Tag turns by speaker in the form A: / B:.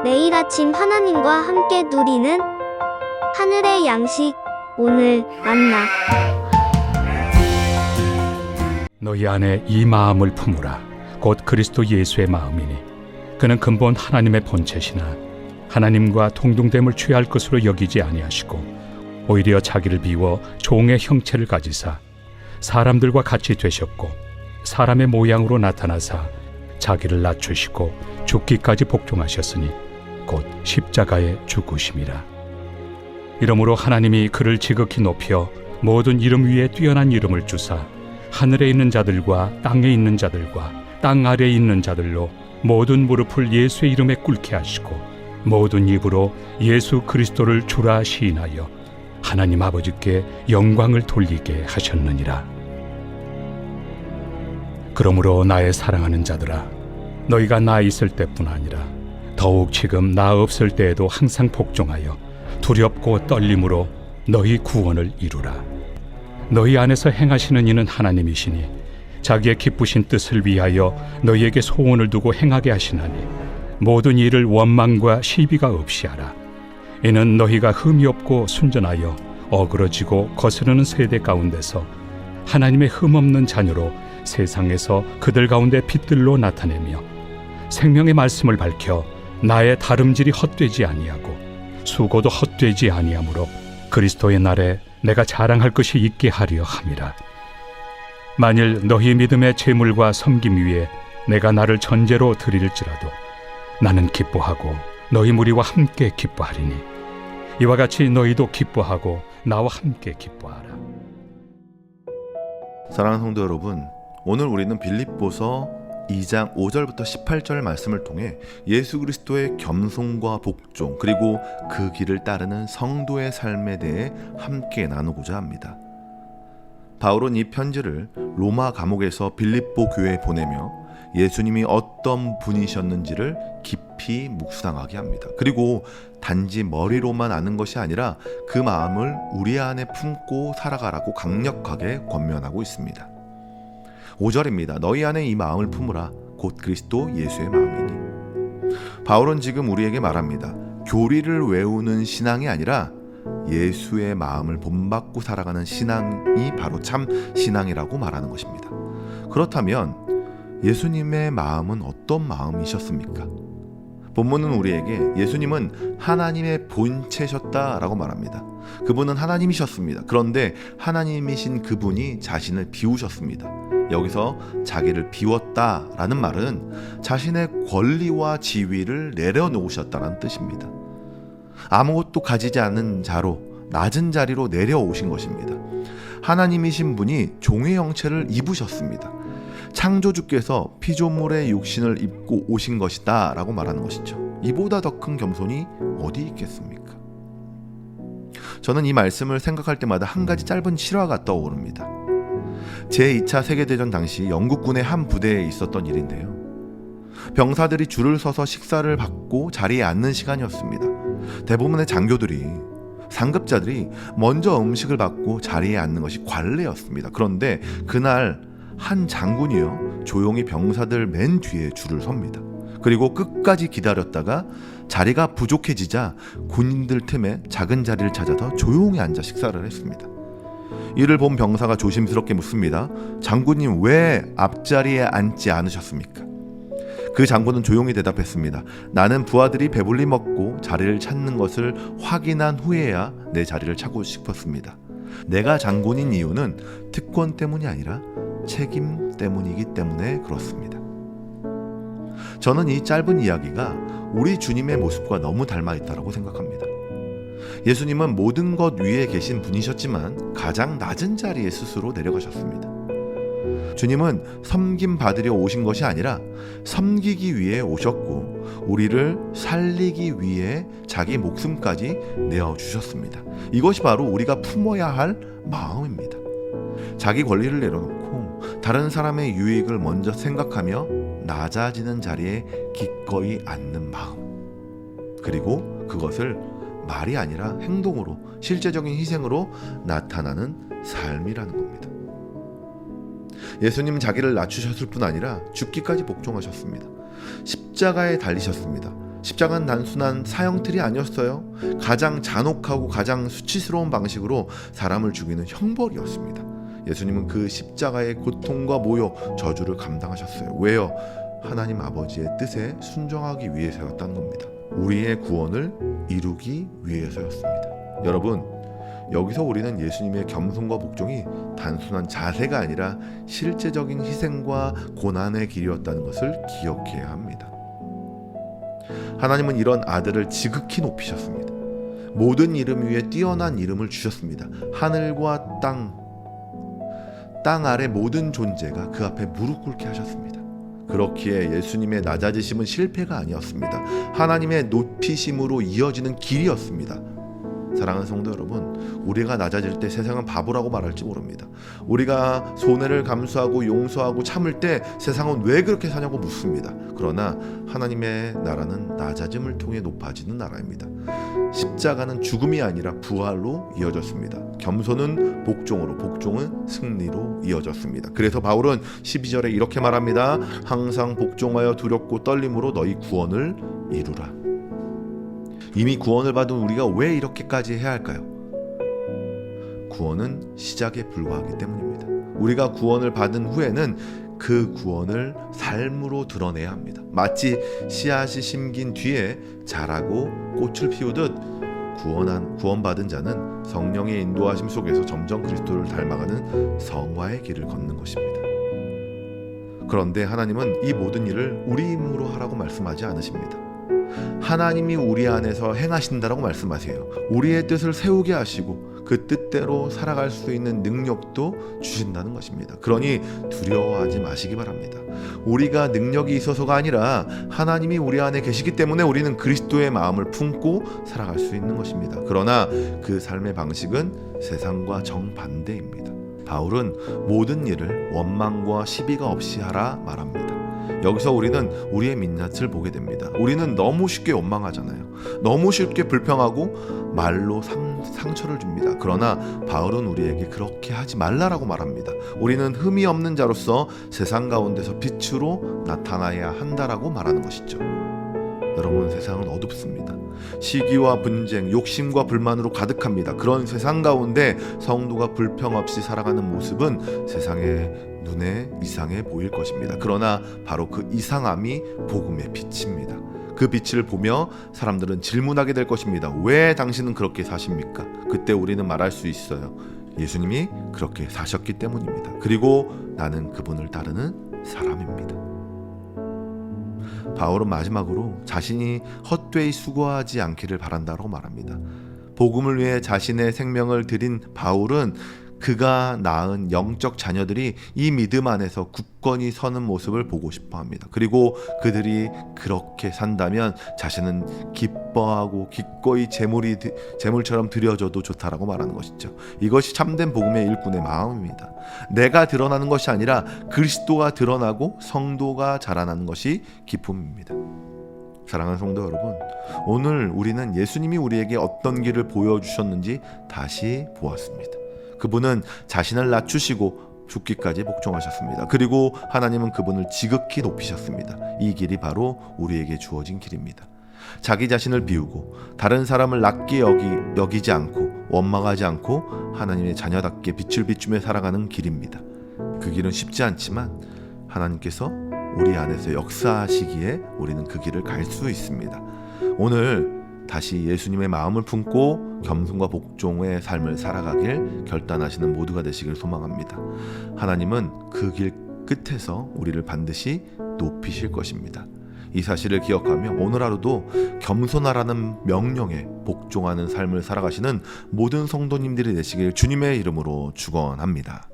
A: 매일 아침 하나님과 함께 누리는 하늘의 양식, 오늘 만나.
B: 너희 안에 이 마음을 품으라. 곧 그리스도 예수의 마음이니 그는 근본 하나님의 본체시나 하나님과 동등됨을 취할 것으로 여기지 아니하시고 오히려 자기를 비워 종의 형체를 가지사 사람들과 같이 되셨고 사람의 모양으로 나타나사 자기를 낮추시고 죽기까지 복종하셨으니 곧 십자가에 죽으심이라. 이러므로 하나님이 그를 지극히 높여 모든 이름 위에 뛰어난 이름을 주사 하늘에 있는 자들과 땅에 있는 자들과 땅 아래에 있는 자들로 모든 무릎을 예수의 이름에 꿇게 하시고 모든 입으로 예수 그리스도를 주라 시인하여 하나님 아버지께 영광을 돌리게 하셨느니라. 그러므로 나의 사랑하는 자들아, 너희가 나 있을 때뿐 아니라 더욱 지금 나 없을 때에도 항상 복종하여 두렵고 떨림으로 너희 구원을 이루라. 너희 안에서 행하시는 이는 하나님이시니 자기의 기쁘신 뜻을 위하여 너희에게 소원을 두고 행하게 하시나니 모든 일을 원망과 시비가 없이 하라. 이는 너희가 흠이 없고 순전하여 어그러지고 거스르는 세대 가운데서 하나님의 흠없는 자녀로 세상에서 그들 가운데 빛들로 나타내며 생명의 말씀을 밝혀 나의 다름질이 헛되지 아니하고 수고도 헛되지 아니하므로 그리스도의 날에 내가 자랑할 것이 있게 하려 함이라. 만일 너희 믿음의 재물과 섬김 위에 내가 나를 전제로 드릴지라도 나는 기뻐하고 너희 무리와 함께 기뻐하리니 이와 같이 너희도 기뻐하고 나와 함께 기뻐하라.
C: 사랑하는 성도 여러분, 오늘 우리는 빌립보서 2장 5절부터 18절 말씀을 통해 예수 그리스도의 겸손과 복종 그리고 그 길을 따르는 성도의 삶에 대해 함께 나누고자 합니다. 바울은 이 편지를 로마 감옥에서 빌립보 교회에 보내며 예수님이 어떤 분이셨는지를 깊이 묵상하게 합니다. 그리고 단지 머리로만 아는 것이 아니라 그 마음을 우리 안에 품고 살아가라고 강력하게 권면하고 있습니다. 5절입니다. 너희 안에 이 마음을 품으라. 곧 그리스도 예수의 마음이니. 바울은 지금 우리에게 말합니다. 교리를 외우는 신앙이 아니라 예수의 마음을 본받고 살아가는 신앙이 바로 참 신앙이라고 말하는 것입니다. 그렇다면 예수님의 마음은 어떤 마음이셨습니까? 본문은 우리에게 예수님은 하나님의 본체셨다라고 말합니다. 그분은 하나님이셨습니다. 그런데 하나님이신 그분이 자신을 비우셨습니다. 여기서 자기를 비웠다라는 말은 자신의 권리와 지위를 내려놓으셨다는 뜻입니다. 아무것도 가지지 않은 자로 낮은 자리로 내려오신 것입니다. 하나님이신 분이 종의 형체를 입으셨습니다. 창조주께서 피조물의 육신을 입고 오신 것이다 라고 말하는 것이죠. 이보다 더 큰 겸손이 어디 있겠습니까? 저는 이 말씀을 생각할 때마다 한 가지 짧은 실화가 떠오릅니다. 제2차 세계대전 당시 영국군의 한 부대에 있었던 일인데요. 병사들이 줄을 서서 식사를 받고 자리에 앉는 시간이었습니다. 대부분의 장교들이 상급자들이 먼저 음식을 받고 자리에 앉는 것이 관례였습니다. 그런데 그날 한 장군이요 조용히 병사들 맨 뒤에 줄을 섭니다. 그리고 끝까지 기다렸다가 자리가 부족해지자 군인들 틈에 작은 자리를 찾아서 조용히 앉아 식사를 했습니다. 이를 본 병사가 조심스럽게 묻습니다. 장군님, 왜 앞자리에 앉지 않으셨습니까? 그 장군은 조용히 대답했습니다. 나는 부하들이 배불리 먹고 자리를 찾는 것을 확인한 후에야 내 자리를 찾고 싶었습니다. 내가 장군인 이유는 특권 때문이 아니라 책임 때문이기 때문에 그렇습니다. 저는 이 짧은 이야기가 우리 주님의 모습과 너무 닮아 있다고 생각합니다. 예수님은 모든 것 위에 계신 분이셨지만 가장 낮은 자리에 스스로 내려가셨습니다. 주님은 섬김 받으려 오신 것이 아니라 섬기기 위해 오셨고 우리를 살리기 위해 자기 목숨까지 내어주셨습니다. 이것이 바로 우리가 품어야 할 마음입니다. 자기 권리를 내려놓고 다른 사람의 유익을 먼저 생각하며 낮아지는 자리에 기꺼이 앉는 마음, 그리고 그것을 말이 아니라 행동으로, 실제적인 희생으로 나타나는 삶이라는 겁니다. 예수님은 자기를 낮추셨을 뿐 아니라 죽기까지 복종하셨습니다. 십자가에 달리셨습니다. 십자가는 단순한 사형틀이 아니었어요. 가장 잔혹하고 가장 수치스러운 방식으로 사람을 죽이는 형벌이었습니다. 예수님은 그 십자가의 고통과 모욕, 저주를 감당하셨어요. 왜요? 하나님 아버지의 뜻에 순종하기 위해서였다는 겁니다. 우리의 구원을 이루기 위해서였습니다. 여러분, 여기서 우리는 예수님의 겸손과 복종이 단순한 자세가 아니라 실제적인 희생과 고난의 길이었다는 것을 기억해야 합니다. 하나님은 이런 아들을 지극히 높이셨습니다. 모든 이름 위에 뛰어난 이름을 주셨습니다. 하늘과 땅 아래 모든 존재가 그 앞에 무릎 꿇게 하셨습니다. 그렇기에 예수님의 낮아지심은 실패가 아니었습니다. 하나님의 높이심으로 이어지는 길이었습니다. 사랑하는 성도 여러분, 우리가 낮아질 때 세상은 바보라고 말할지 모릅니다. 우리가 손해를 감수하고 용서하고 참을 때 세상은 왜 그렇게 사냐고 묻습니다. 그러나 하나님의 나라는 낮아짐을 통해 높아지는 나라입니다. 십자가는 죽음이 아니라 부활로 이어졌습니다. 겸손은 복종으로, 복종은 승리로 이어졌습니다. 그래서 바울은 12절에 이렇게 말합니다. 항상 복종하여 두렵고 떨림으로 너희 구원을 이루라. 이미 구원을 받은 우리가 왜 이렇게까지 해야 할까요? 구원은 시작에 불과하기 때문입니다. 우리가 구원을 받은 후에는 그 구원을 삶으로 드러내야 합니다. 마치 씨앗이 심긴 뒤에 자라고 꽃을 피우듯 구원받은 자는 성령의 인도하심 속에서 점점 그리스도를 닮아가는 성화의 길을 걷는 것입니다. 그런데 하나님은 이 모든 일을 우리 힘으로 하라고 말씀하지 않으십니다. 하나님이 우리 안에서 행하신다라고 말씀하세요. 우리의 뜻을 세우게 하시고 그 뜻대로 살아갈 수 있는 능력도 주신다는 것입니다. 그러니 두려워하지 마시기 바랍니다. 우리가 능력이 있어서가 아니라 하나님이 우리 안에 계시기 때문에 우리는 그리스도의 마음을 품고 살아갈 수 있는 것입니다. 그러나 그 삶의 방식은 세상과 정반대입니다. 바울은 모든 일을 원망과 시비가 없이 하라 말합니다. 여기서 우리는 우리의 민낯을 보게 됩니다. 우리는 너무 쉽게 원망하잖아요. 너무 쉽게 불평하고 말로 상처를 줍니다. 그러나 바울은 우리에게 그렇게 하지 말라라고 말합니다. 우리는 흠이 없는 자로서 세상 가운데서 빛으로 나타나야 한다라고 말하는 것이죠. 여러분, 세상은 어둡습니다. 시기와 분쟁, 욕심과 불만으로 가득합니다. 그런 세상 가운데 성도가 불평 없이 살아가는 모습은 세상의 눈에 이상해 보일 것입니다. 그러나 바로 그 이상함이 복음의 빛입니다. 그 빛을 보며 사람들은 질문하게 될 것입니다. 왜 당신은 그렇게 사십니까? 그때 우리는 말할 수 있어요. 예수님이 그렇게 사셨기 때문입니다. 그리고 나는 그분을 따르는 사람입니다. 바울은 마지막으로 자신이 헛되이 수고하지 않기를 바란다고 말합니다. 복음을 위해 자신의 생명을 드린 바울은 그가 낳은 영적 자녀들이 이 믿음 안에서 굳건히 서는 모습을 보고 싶어 합니다. 그리고 그들이 그렇게 산다면 자신은 기뻐하고 기꺼이 재물처럼 드려져도 좋다라고 말하는 것이죠. 이것이 참된 복음의 일꾼의 마음입니다. 내가 드러나는 것이 아니라 그리스도가 드러나고 성도가 자라나는 것이 기쁨입니다. 사랑하는 성도 여러분, 오늘 우리는 예수님이 우리에게 어떤 길을 보여주셨는지 다시 보았습니다. 그분은 자신을 낮추시고 죽기까지 복종하셨습니다. 그리고 하나님은 그분을 지극히 높이셨습니다. 이 길이 바로 우리에게 주어진 길입니다. 자기 자신을 비우고 다른 사람을 낮게 여기지 않고 원망하지 않고 하나님의 자녀답게 빛을 비추며 살아가는 길입니다. 그 길은 쉽지 않지만 하나님께서 우리 안에서 역사하시기에 우리는 그 길을 갈 수 있습니다. 오늘 다시 예수님의 마음을 품고 겸손과 복종의 삶을 살아가길 결단하시는 모두가 되시길 소망합니다. 하나님은 그 길 끝에서 우리를 반드시 높이실 것입니다. 이 사실을 기억하며 오늘 하루도 겸손하라는 명령에 복종하는 삶을 살아가시는 모든 성도님들이 되시길 주님의 이름으로 축원합니다.